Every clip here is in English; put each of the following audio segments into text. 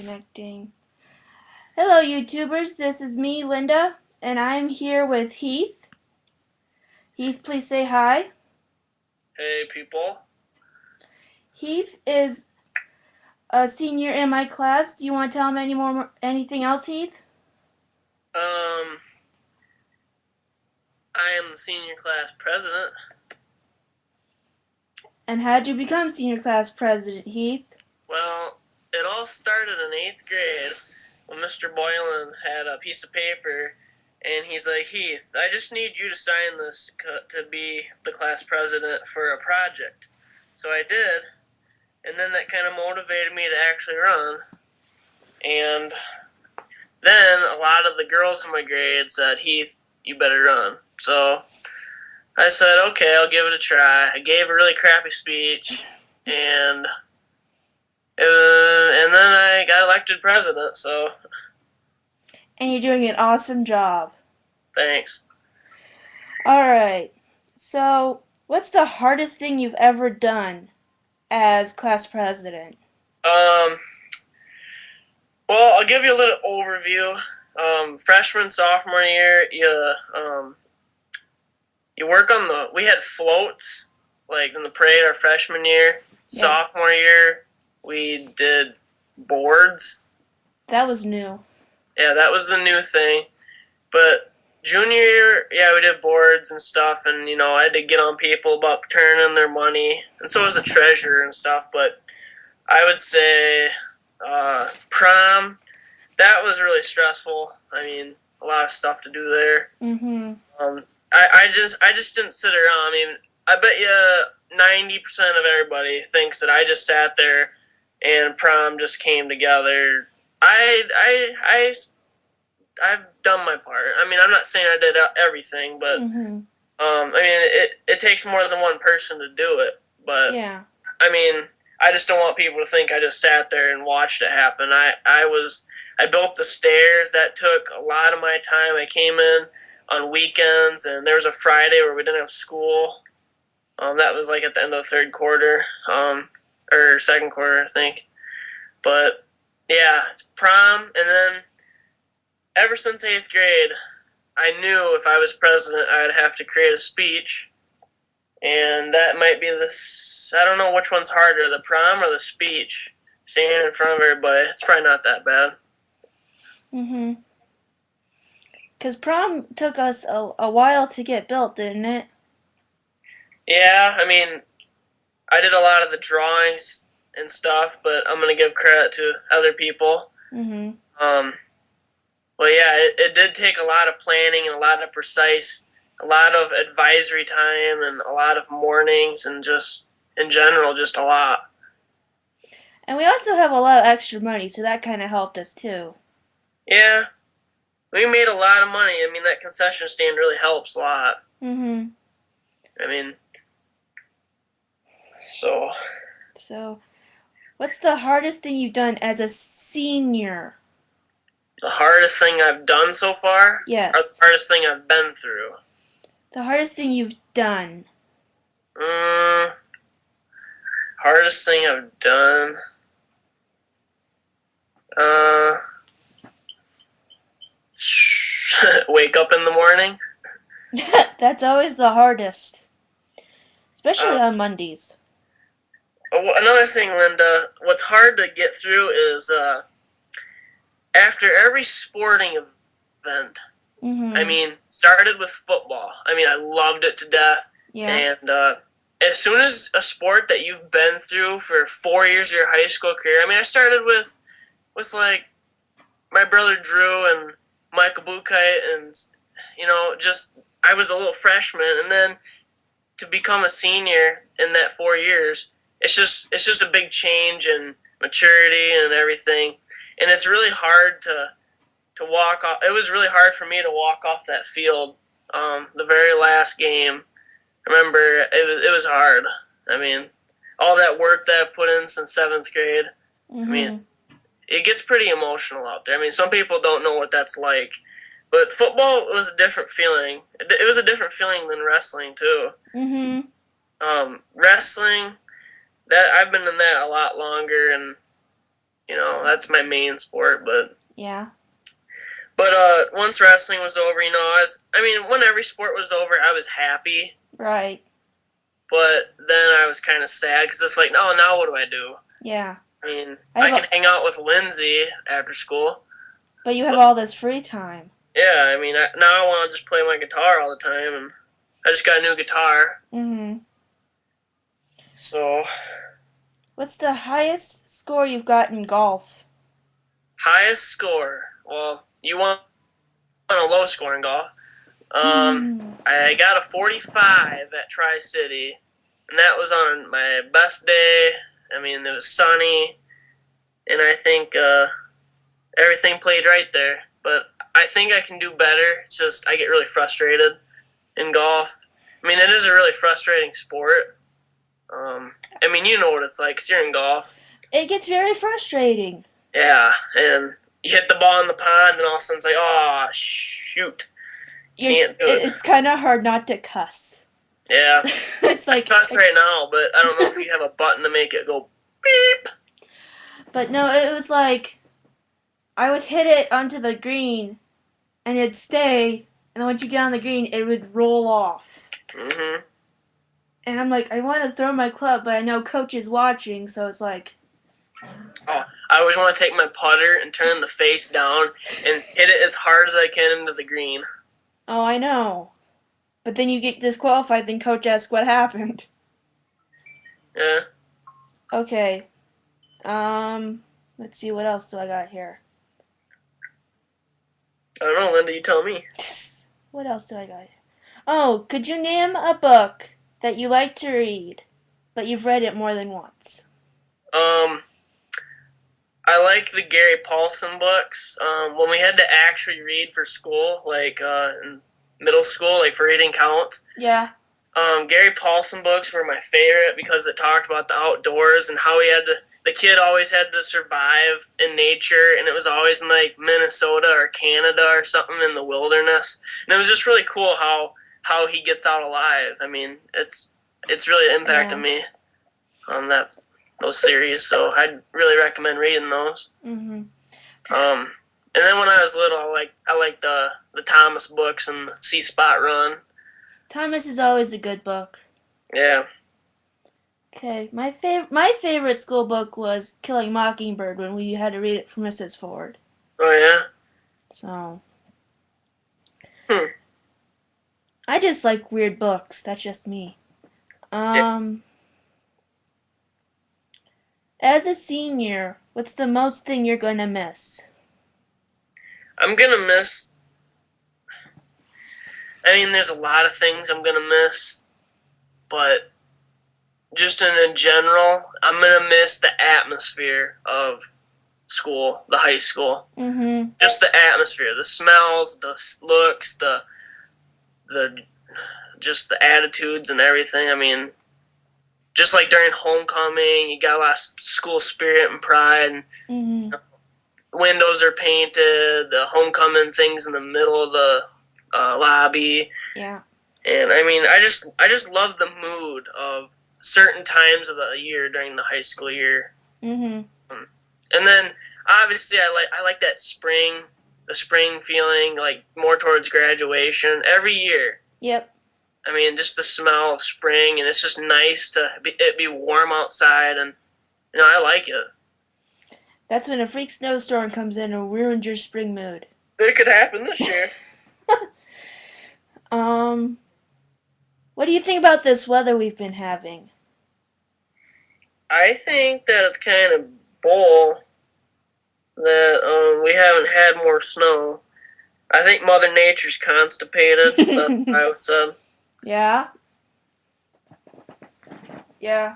Connecting. Hello, YouTubers. This is me, Linda, and I'm here with Heath. Heath, please say hi. Hey people. Heath is a senior in my class. Do you want to tell him anything else, Heath? Um, I am the senior class president. And how'd you become senior class president, Heath? Well, it all started in 8th grade when Mr. Boylan had a piece of paper and he's like, Heath, I just need you to sign this to be the class president for a project. So I did, and then that kind of motivated me to actually run. And then a lot of the girls in my grade said, Heath, you better run. So I said, okay, I'll give it a try. I gave a really crappy speech, and then I got elected president. So And you're doing an awesome job. thanks. Alright, so what's the hardest thing you've ever done as class president? Um, well, I'll give you a little overview. Freshman, sophomore year, you work on the. We had floats like in the parade our freshman year. Yeah, Sophomore year, we did boards. that was new. Yeah, that was the new thing. But junior year, yeah, we did boards and stuff, and I had to get on people about turning in their money, and so was the treasurer and stuff. But I would say prom, that was really stressful. I mean, a lot of stuff to do there. Mm-hmm. I just didn't sit around. I mean, I bet you 90% of everybody thinks that I just sat there and prom just came together. I've done my part. I mean, I'm not saying I did everything, but Mm-hmm. I mean, it takes more than one person to do it. But Yeah. I mean, I just don't want people to think I just sat there and watched it happen. I built the stairs. That took a lot of my time. I came in on weekends, and there was a Friday where we didn't have school. That was like at the end of the third quarter, or second quarter, I think. But yeah, it's prom, and then ever since 8th grade, I knew if I was president, I'd have to create a speech, and that might be this. I don't know which one's harder, the prom or the speech. Standing in front of everybody, it's probably not that bad. Mm-hmm. Because prom took us a while to get built, didn't it? Yeah, I mean, I did a lot of the drawings and stuff, but I'm gonna give credit to other people. Mm-hmm. Um, well, yeah, it did take a lot of planning and a lot of precise, a lot of advisory time and a lot of mornings and just in general, just a lot. And we also have a lot of extra money, so that kind of helped us too. Yeah, we made a lot of money. I mean, that concession stand really helps a lot. Mm-hmm. I mean, so So, what's the hardest thing you've done as a senior? the hardest thing I've done so far, or the Yes. hardest thing I've been through. The hardest thing you've done. Mm, hardest thing I've done. Uh, wake up in the morning. That's always the hardest, especially Uh, on Mondays. Another thing, Linda, what's hard to get through is after every sporting event. I Mm-hmm. mean, started with football. I mean, I loved it to death. Yeah. And as soon as a sport that you've been through for 4 years of your high school career, I mean, I started with like my brother Drew and Michael Bukite, and just I was a little freshman, and then to become a senior in that 4 years, it's just a big change in maturity and everything, and it's really hard to walk off. It was really hard for me to walk off that field. The very last game, I remember it was hard. I mean, all that work that I've put in since 7th grade. I mean, Mm-hmm. it gets pretty emotional out there. I mean, some people don't know what that's like, but football was a different feeling. It was a different feeling than wrestling too. Mm-hmm. Wrestling, that I've been in that a lot longer, and that's my main sport. But Yeah. once wrestling was over, when every sport was over, I was happy. Right. But then I was kind of sad because it's like, no, now what do I do? Yeah. I mean, I can hang out with Lindsay after school. But you have all this free time. Yeah, I mean, now I want to just play my guitar all the time, and I just got a new guitar. Mhm. So, What's the highest score you've got in golf? highest score. Well, you want a low score in golf. Hmm. I got a 45 at Tri-City, and that was on my best day. I mean, it was sunny, and I think everything played right there. But I think I can do better. It's just I get really frustrated in golf. I mean, it is a really frustrating sport. I mean, you know what it's like 'cause you're in golf. It gets very frustrating. Yeah, and you hit the ball in the pond, and all of a sudden it's like, oh, shoot. Can't do it. It's kind of hard not to cuss. Yeah. It's like I cuss right now, but I don't know if you have a button to make it go beep. But no, it was like I would hit it onto the green, and it'd stay, and then once you get on the green, it would roll off. Mhm. And I'm like, I want to throw my club, but I know coach is watching, so it's like. Oh, I always want to take my putter and turn the face down and hit it as hard as I can into the green. Oh, I know. But then you get disqualified, then coach asks what happened. Yeah. Okay. Let's see, what else do I got here? I don't know, Linda, you tell me. What else do I got here? Oh, could you name a book that you like to read, but you've read it more than once? I like the Gary Paulson books. When we had to actually read for school, like in middle school, like for reading counts. Yeah. Gary Paulson books were my favorite because it talked about the outdoors and how the kid always had to survive in nature, and it was always in like Minnesota or Canada or something in the wilderness. And it was just really cool how he gets out alive. I mean, it's really impacted me on those series, so I'd really recommend reading those. Mhm. And then when I was little, I liked the Thomas books and See Spot Run. Thomas is always a good book. Yeah. Okay, my favorite school book was Killing Mockingbird when we had to read it for Mrs. Ford. Oh yeah. So. Hmm. I just like weird books. That's just me. As a senior, what's the most thing you're gonna miss? I'm gonna miss. I mean, there's a lot of things I'm gonna miss, but just in general, I'm gonna miss the atmosphere of school, the high school. Mm-hmm. Just the atmosphere, the smells, the looks, the just the attitudes and everything. I mean, just like during homecoming, you got a lot of school spirit and pride. And Mm-hmm. windows are painted. The homecoming things in the middle of the lobby. Yeah. And I mean, I just love the mood of certain times of the year during the high school year. Mm-hmm. And then obviously I like that the spring feeling, like more towards graduation every year. Yep. I mean, just the smell of spring, and it's just nice to it be warm outside, and I like it. That's when a freak snowstorm comes in and ruins your spring mood. It could happen this year. What do you think about this weather we've been having? I think that it's kind of bull that we haven't had more snow. I think Mother Nature's constipated. That's what I would say. Yeah. Yeah.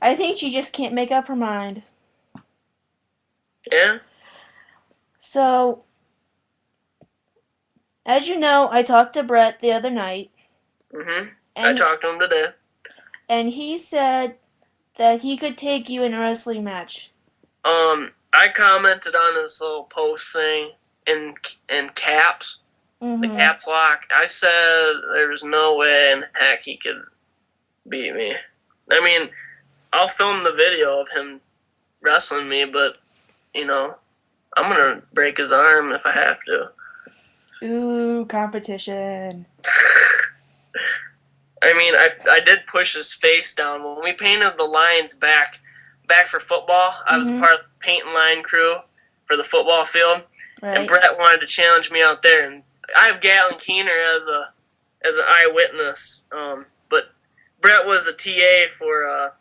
I think she just can't make up her mind. Yeah. So, as you know, I talked to Brett the other night. Mhm. I And talked to him today. and he said that he could take you in a wrestling match. I commented on this little post thing in caps, the caps lock. I said there's no way in heck he could beat me. I mean, I'll film the video of him wrestling me, but you know, I'm gonna break his arm if I have to. Ooh, competition. I mean, I did push his face down when we painted the lines back for football. I was a Mm-hmm. part of the paint and line crew for the football field, and Right. Brett wanted to challenge me out there. And I have Gatlin Keener as an eyewitness, but Brett was a TA for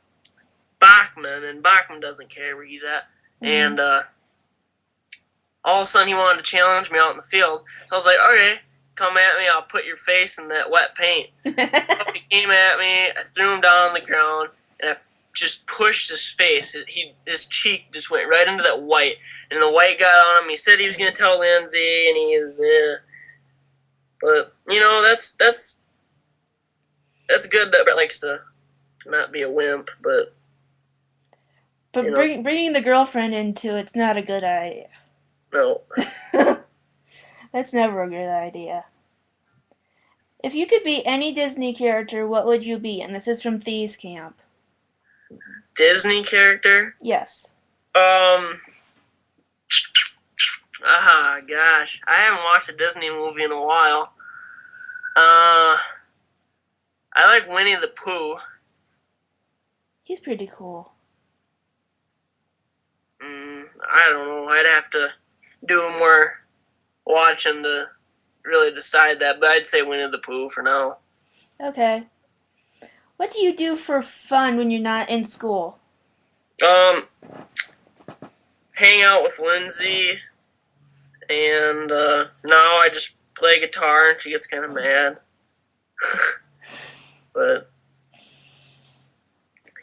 Bachman, and Bachman doesn't care where he's at. Mm-hmm. And all of a sudden, he wanted to challenge me out in the field. So I was like, okay, come at me. I'll put your face in that wet paint. He came at me. I threw him down on the ground, and I just pushed his face. His cheek just went right into that white, and the white got on him. He said he was going to tell Lindsay, and he is. But you know, that's good that Brett likes to not be a wimp, but But you know, bringing the girlfriend into it's not a good idea. no. That's never a good idea. If you could be any Disney character, what would you be? And this is from Thieves Camp. Disney character. Yes. Gosh, I haven't watched a Disney movie in a while. I like Winnie the Pooh. He's pretty cool. I don't know. I'd have to do more watching to really decide that, but I'd say Winnie the Pooh for now. Okay. What do you do for fun when you're not in school? Um, Hang out with Lindsay, and now I just play guitar, and she gets kind of mad. But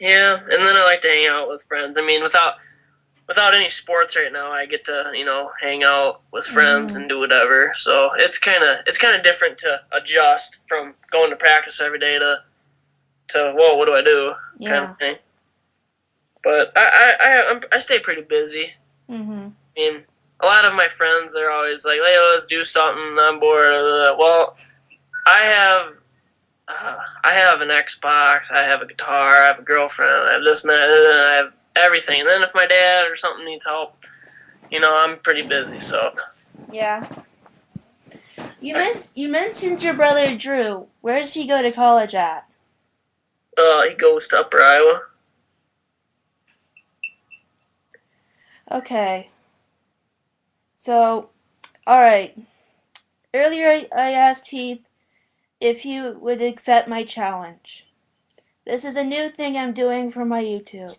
yeah, and then I like to hang out with friends. I mean, without any sports right now, I get to hang out with friends and do whatever. So it's kind of different to adjust from going to practice every day to whoa, what do I do kind Yeah. of thing. But I stay pretty busy. Mm-hmm. I mean, a lot of my friends, they're always like, "Hey, let's do something." I'm bored. Well, I have I have an Xbox, I have a guitar, I have a girlfriend, I have this and that, and I have everything. And then if my dad or something needs help, I'm pretty busy. So Yeah. You mentioned your brother Drew. Where does he go to college at? he goes to Upper Iowa. Okay. So, alright. Earlier I asked Heath if he would accept my challenge. This is a new thing I'm doing for my YouTube.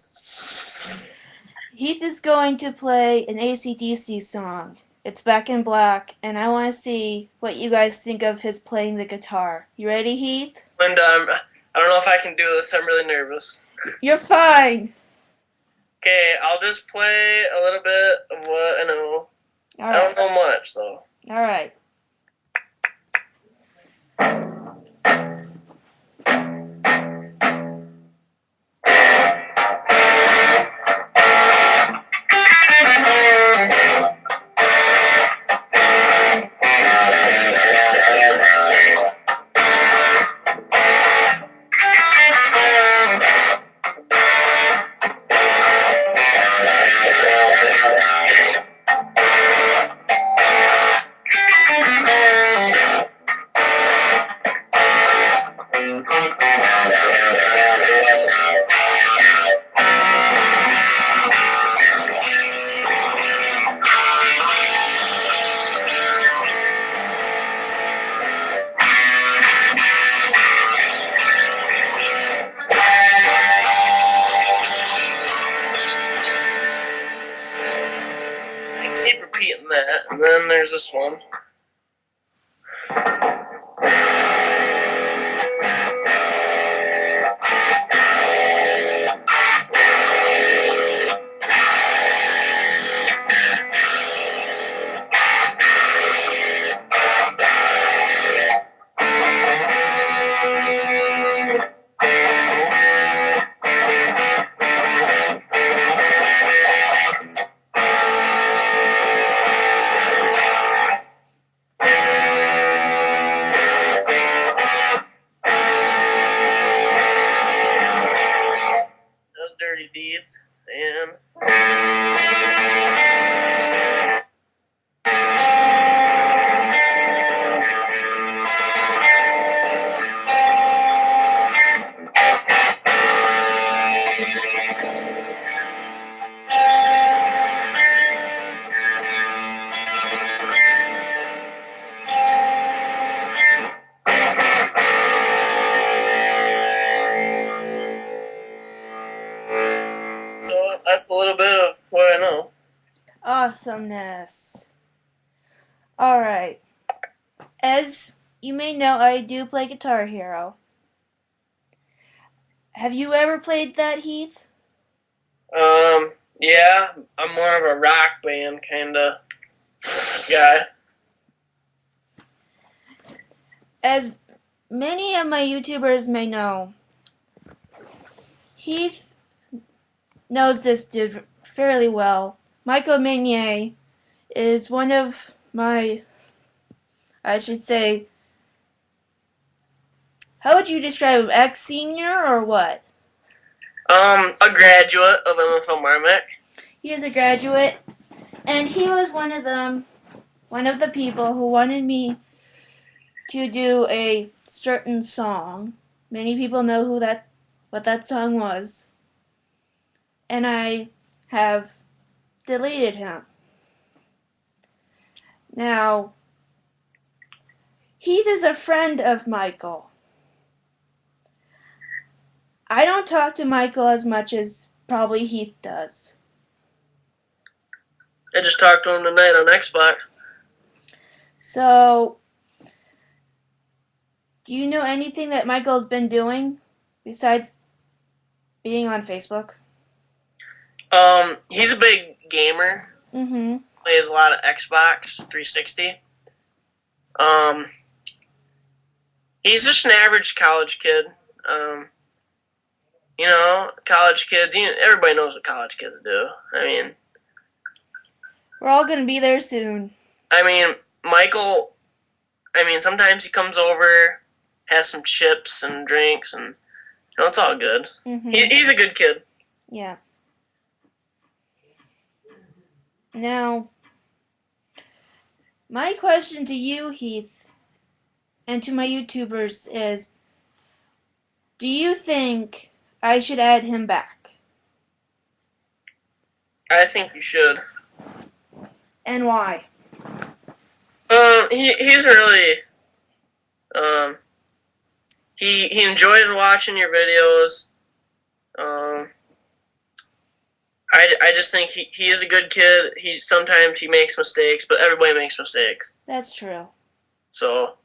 Heath is going to play an AC/DC song. It's Back in Black, and I want to see what you guys think of his playing the guitar. You ready, Heath? And I don't know if I can do this. I'm really nervous. You're fine! Okay, I'll just play a little bit of what I know. I don't Alright. know much, though. Alright. I keep repeating that, and then there's this one. that's a little bit of what I know. Awesomeness. Alright. As you may know, I do play Guitar Hero. Have you ever played that, Heath? Yeah, I'm more of a rock band kind of guy. As many of my YouTubers may know, Heath knows this dude fairly well. Michael Minier is one of my, I should say, how would you describe him? Ex-senior or what? A graduate of MFL Marmac. He is a graduate, and he was one of the people who wanted me to do a certain song. Many people know what that song was, and I have deleted him. Now, Heath is a friend of Michael. I don't talk to Michael as much as probably Heath does. I just talked to him tonight on Xbox. So, do you know anything that Michael's been doing besides being on Facebook? He's a big gamer. Mm-hmm. Plays a lot of Xbox 360. He's just an average college kid. College kids. Everybody knows what college kids do. We're all gonna be there soon. Michael. Sometimes he comes over, has some chips and drinks, and it's all good. Mm-hmm. He's a good kid. Yeah. Now, my question to you, Heath, and to my YouTubers is, do you think I should add him back? I think you should. And why? He's really, he enjoys watching your videos. I just think he is a good kid. Sometimes he makes mistakes, but everybody makes mistakes. That's true. So,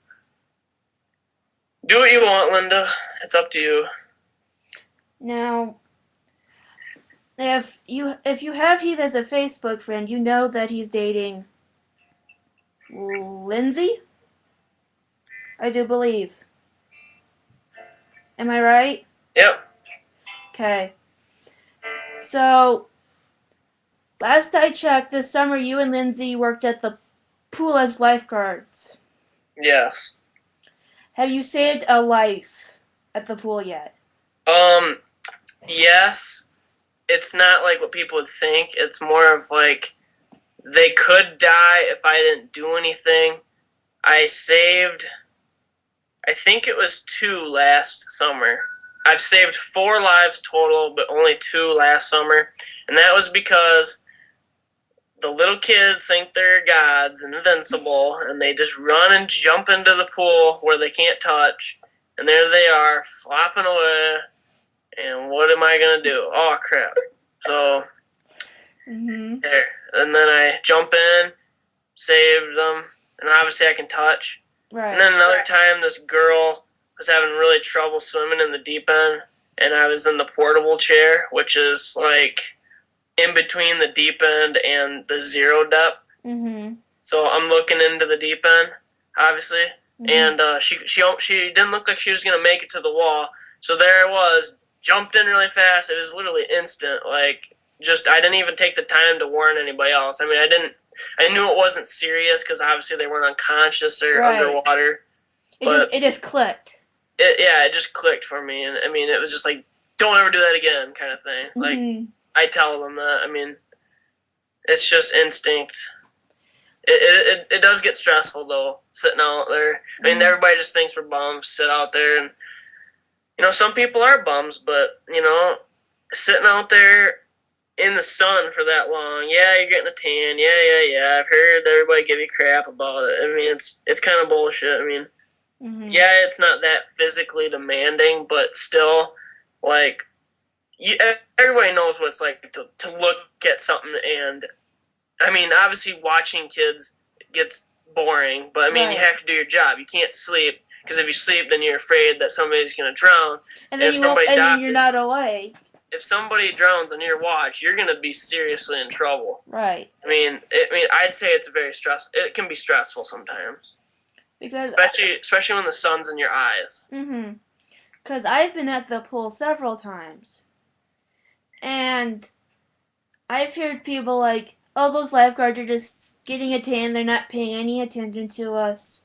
do what you want, Linda. It's up to you. Now, if you have Heath as a Facebook friend, you know that he's dating Lindsay? I do believe. Am I right? Yep. Okay. So, last I checked, this summer you and Lindsay worked at the pool as lifeguards. Yes. Have you saved a life at the pool yet? Yes. It's not like what people would think. It's more of like they could die if I didn't do anything. I saved, I think it was 2 last summer. I've saved 4 lives total, but only 2 last summer. And that was because the little kids think they're gods and invincible, and they just run and jump into the pool where they can't touch. And there they are, flopping away. And what am I going to do? Oh, crap. So, there. And then I jump in, saved them, and obviously I can touch. Right. And then another time, this girl was having really trouble swimming in the deep end, and I was in the portable chair, which is like in between the deep end and the 0 depth. Mm-hmm. So I'm looking into the deep end, obviously, and she didn't look like she was gonna make it to the wall. So there I was, jumped in really fast. It was literally instant. Like, I didn't even take the time to warn anybody else. I knew it wasn't serious because obviously they weren't unconscious or underwater. It just clicked. It just clicked for me, and it was just like, don't ever do that again, kind of thing. Like, I tell them that. It's just instinct. It does get stressful though, sitting out there. Everybody just thinks we're bums, sit out there, and some people are bums, but sitting out there in the sun for that long, yeah, you're getting a tan, yeah. I've heard everybody give you crap about it. It's kind of bullshit. Yeah, it's not that physically demanding, but still, like, you, everybody knows what it's like to look at something, and I mean, obviously, watching kids gets boring, but I mean, you Right. have to do your job. You can't sleep because if you sleep, then you're afraid that somebody's going to drown. And And then if you won't, somebody and then you're dies, not awake. if somebody drowns on your watch, you're going to be seriously in trouble. Right. I'd say it's very stress. It can be stressful sometimes, Because especially when the sun's in your eyes. because I've been at the pool several times, and I've heard people like, "Oh, those lifeguards are just getting a tan. They're not paying any attention to us."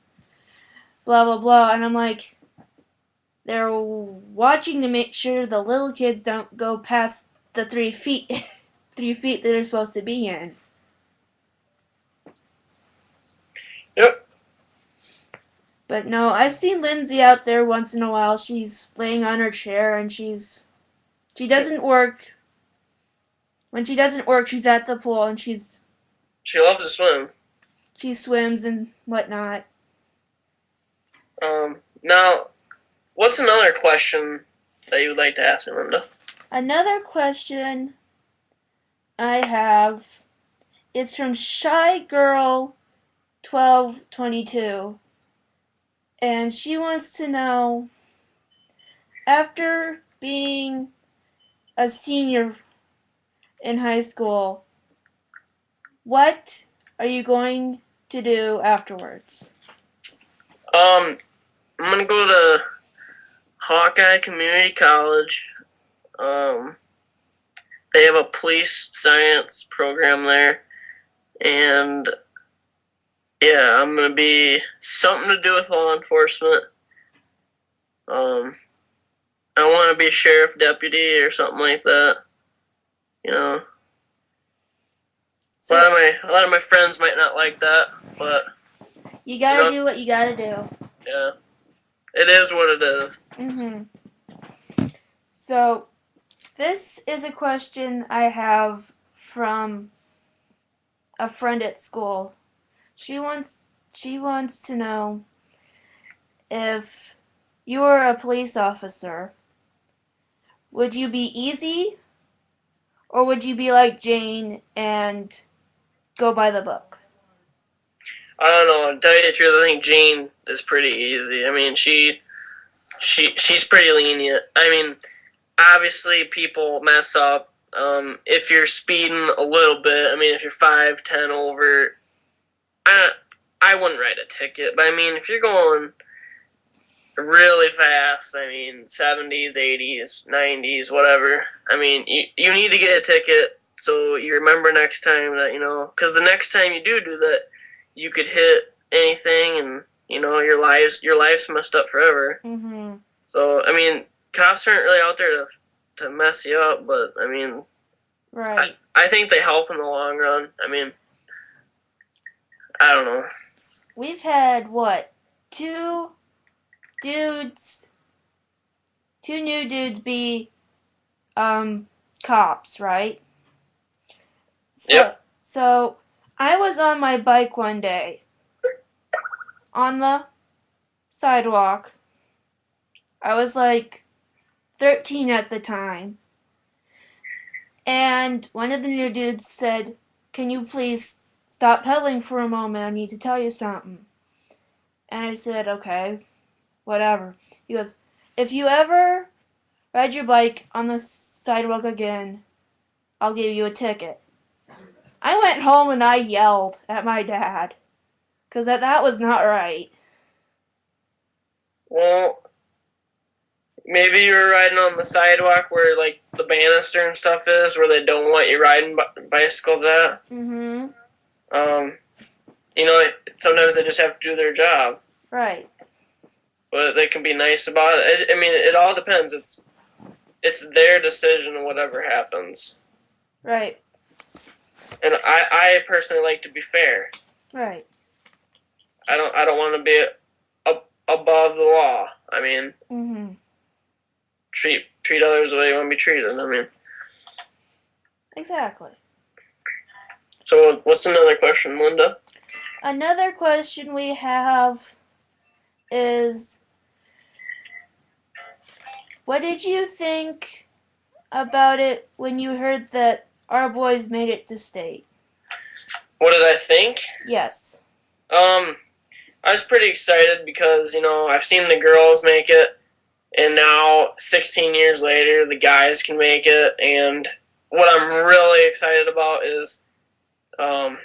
Blah blah blah. And I'm like, they're watching to make sure the little kids don't go past the 3 feet, 3 feet that they're supposed to be in. Yep. But no, I've seen Lindsay out there once in a while. She's laying on her chair and she doesn't work. When she doesn't work, she's at the pool and She loves to swim. she swims and whatnot. Now, what's another question that you would like to ask me, Linda? Another question I have is from Shy Girl 1222, and she wants to know, after being a senior in high school, what are you going to do afterwards? I'm gonna go to Hawkeye Community College. Um, they have a police science program there, and yeah, I'm gonna be something to do with law enforcement. Um, I want to be a sheriff deputy or something like that. You know, So a lot of my friends might not like that, but you gotta do what you gotta do. yeah, it is what it is. So this is a question I have from a friend at school. She wants to know, if you were a police officer, would you be easy or would you be like Jane and go by the book? I don't know. To tell you the truth, I think Jane is pretty easy. I mean, she's pretty lenient. I mean, obviously people mess up. If you're speeding a little bit, I mean, if you're 5, 10 over, I wouldn't write a ticket. But I mean, if you're going really fast, I mean, 70s, 80s, 90s, whatever. I mean, you need to get a ticket so you remember next time that, because the next time you do that, you could hit anything and, your life's messed up forever. So, I mean, cops aren't really out there to mess you up, but, I mean, Right. I think they help in the long run. I mean, I don't know. We've had what? Two dudes, two new dudes be cops, right? So Yep. so I was on my bike one day on the sidewalk. I was like 13 at the time. And one of the new dudes said, "Can you please stop pedaling for a moment? I need to tell you something." And I said, "Okay, whatever." He goes, "If you ever ride your bike on the sidewalk again, I'll give you a ticket." I went home and I yelled at my dad because that was not right. Well, maybe you were riding on the sidewalk where, like, the banister and stuff is, where they don't want you riding bicycles at. Um, sometimes they just have to do their job. Right. But they can be nice about it. I mean, it all depends. It's their decision, whatever happens. Right. And I personally like to be fair. Right. I don't want to be above the law. I mean, treat others the way you want to be treated. I mean, Exactly. so what's another question, Linda? Another question we have is, what did you think about it when you heard that our boys made it to state? What did I think? Yes. I was pretty excited because, I've seen the girls make it, and now 16 years later, the guys can make it. And what I'm really excited about is that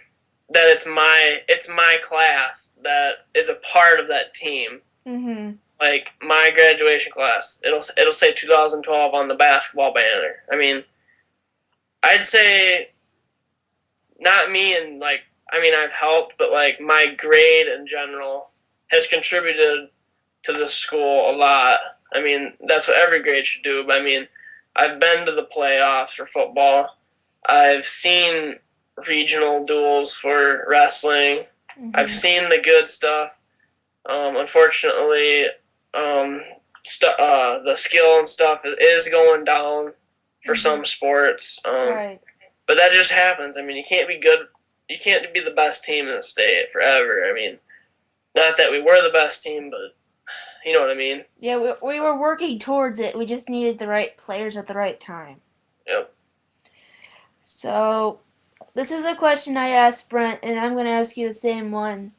it's my class that is a part of that team. Mm-hmm. Like my graduation class, it'll say 2012 on the basketball banner. I mean, I'd say not me and I've helped, but my grade in general has contributed to the school a lot. I mean, that's what every grade should do. But I mean, I've been to the playoffs for football. I've seen regional duels for wrestling. Mm-hmm. I've seen the good stuff. Unfortunately, the skill and stuff is going down for some sports. Right. But that just happens. I mean, you can't be good. You can't be the best team in the state forever. I mean, not that we were the best team, but you know what I mean. Yeah, we were working towards it. We just needed the right players at the right time. Yep. So, this is a question I asked Brent, and I'm going to ask you the same one.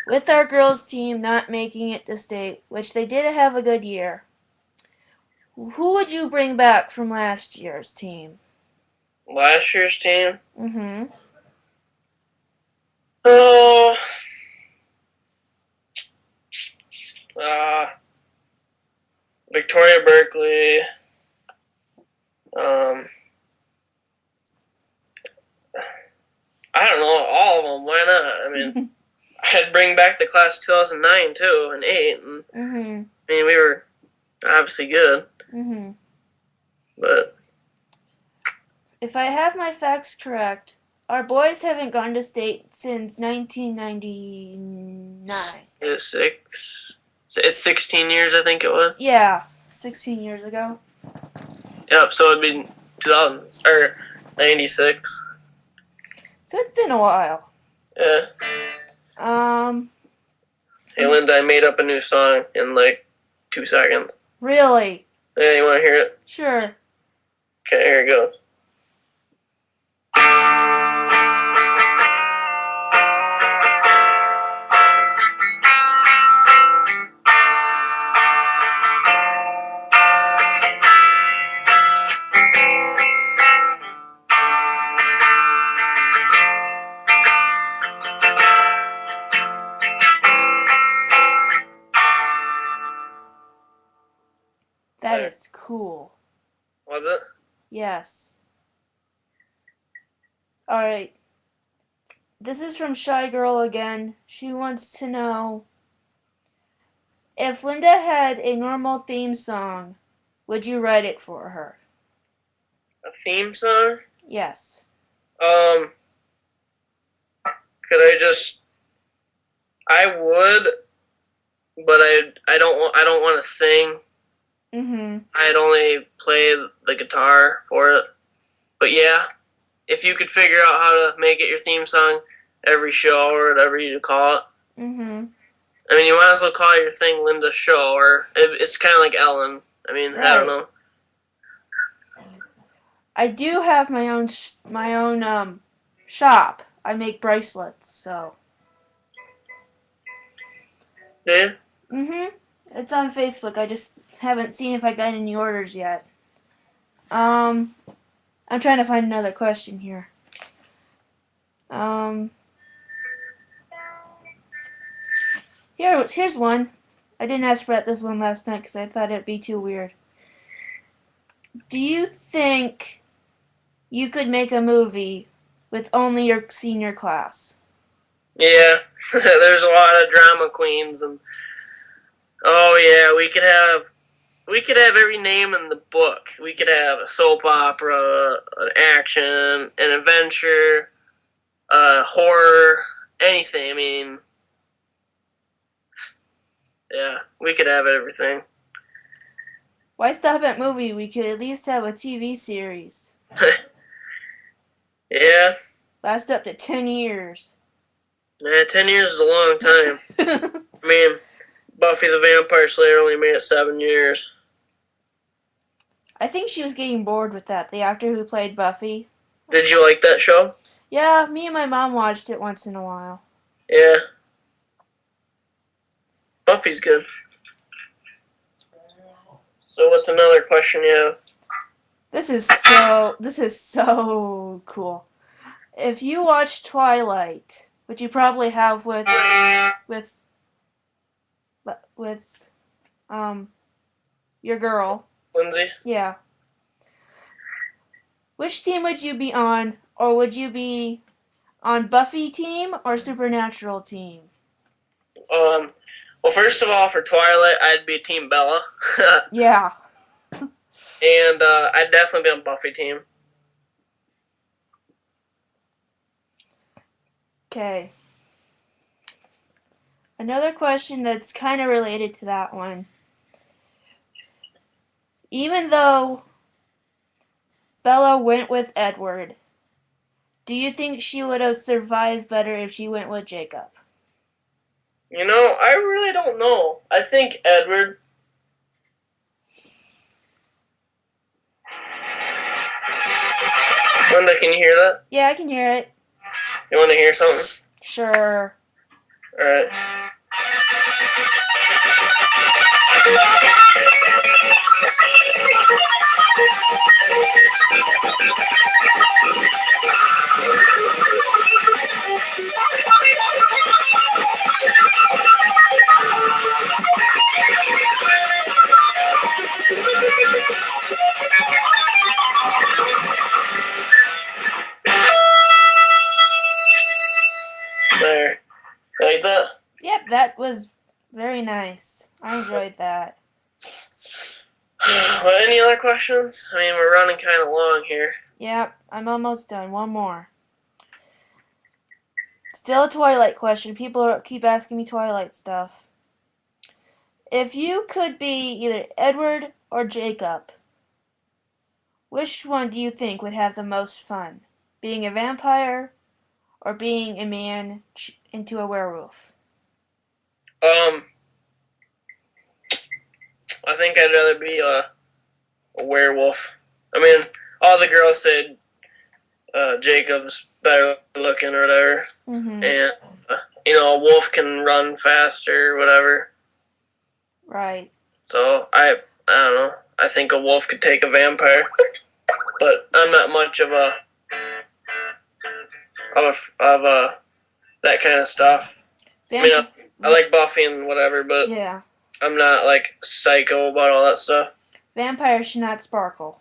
With our girls' team not making it to state, which they did have a good year, who would you bring back from last year's team? Last year's team? Mm-hmm. Oh. Victoria Berkeley. I don't know, all of them. Why not? I mean, I'd bring back the class of 2009 too, and 8. And, Mm-hmm. I mean, we were obviously good, Mm-hmm. but If I have my facts correct, our boys haven't gone to state since 1999. it's 16 years, I think it was. Yeah, 16 years ago. Yep, so it'd be 2000 or 96. So it's been a while. Yeah. Hey, Linda, I made up a new song in 2 seconds. Really? Yeah, you want to hear it? Sure. Okay, here it goes. That is cool. Was it? Yes. Alright. This is from Shy Girl again. She wants to know, if Linda had a normal theme song, would you write it for her? A theme song? Yes. Could I just? I would, but I don't want to sing. Mm-hmm. I'd only play the guitar for it. But yeah, if you could figure out how to make it your theme song every show or whatever you call it. Mm-hmm. I mean, you might as well call your thing Linda Show, or it's kind of like Ellen. I mean, I don't know. I do have my own shop. I make bracelets, so. Yeah. Mm-hmm. It's on Facebook. I just haven't seen if I got any orders yet. I'm trying to find another question here. Here's one. I didn't ask Brett this one last night because I thought it'd be too weird. Do you think you could make a movie with only your senior class? Yeah, there's a lot of drama queens, and oh yeah, we could have every name in the book. We could have a soap opera, an action, an adventure, horror, anything. I mean, yeah, we could have everything. Why stop at movie? We could at least have a TV series. Yeah. Last up to 10 years. Yeah, 10 years is a long time. I mean, Buffy the Vampire Slayer only made it 7 years. I think she was getting bored with that, the actor who played Buffy. Did you like that show? Yeah, me and my mom watched it once in a while. Yeah. Buffy's good. So what's another question you have? This is so cool. If you watch Twilight, which you probably have with with your girl. Lindsay? Yeah. Which team would you be on, or would you be on Buffy team or Supernatural team? Well, first of all, for Twilight, I'd be Team Bella. Yeah. And I'd definitely be on Buffy team. Okay. Another question that's kind of related to that one. Even though Bella went with Edward, do you think she would have survived better if she went with Jacob? You know, I really don't know. I think Edward. Linda, can you hear that? Yeah, I can hear it. You want to hear something? Sure. Alright. There. Like that? Yep, that was very nice. I enjoyed that. Well, any other questions? I mean, we're running kind of long here. Yep, I'm almost done. One more. Still a Twilight question. People keep asking me Twilight stuff. If you could be either Edward or Jacob, which one do you think would have the most fun? Being a vampire or being a man into a werewolf? I think I'd rather be a werewolf. I mean, all the girls said Jacob's better looking or whatever. Mm-hmm. And, a wolf can run faster or whatever. Right. So, I don't know. I think a wolf could take a vampire. But I'm not much of that kind of stuff. I mean, I like Buffy and whatever, but yeah. I'm not like psycho about all that stuff. Vampires should not sparkle.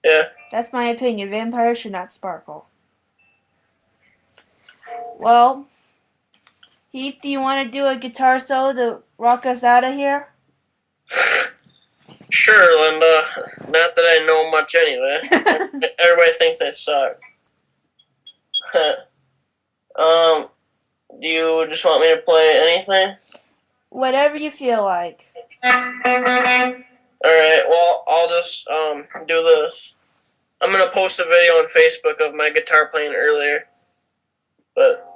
Yeah. That's my opinion. Vampires should not sparkle. Well, Heath, do you want to do a guitar solo to rock us out of here? Sure, Linda. Not that I know much anyway. Everybody thinks I suck. Do you just want me to play anything? Whatever you feel like. Alright, well, I'll just do this. I'm going to post a video on Facebook of my guitar playing earlier. But...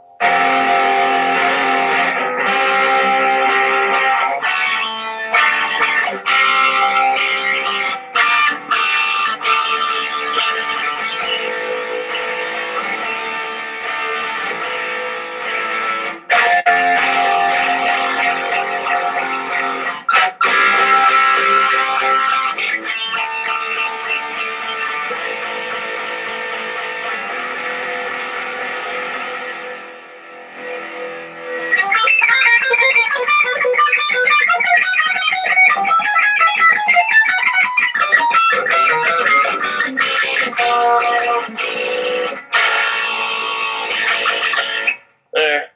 There.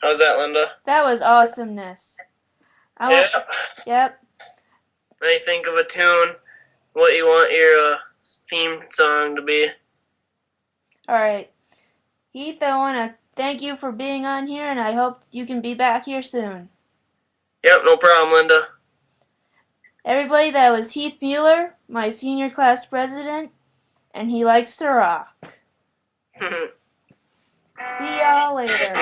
How's that, Linda? That was awesomeness. Yep. Now you think of a tune, what you want your theme song to be. Alright. Heath, I want to thank you for being on here, and I hope you can be back here soon. Yep, no problem, Linda. Everybody, that was Heath Mueller, my senior class president, and he likes to rock. See y'all later.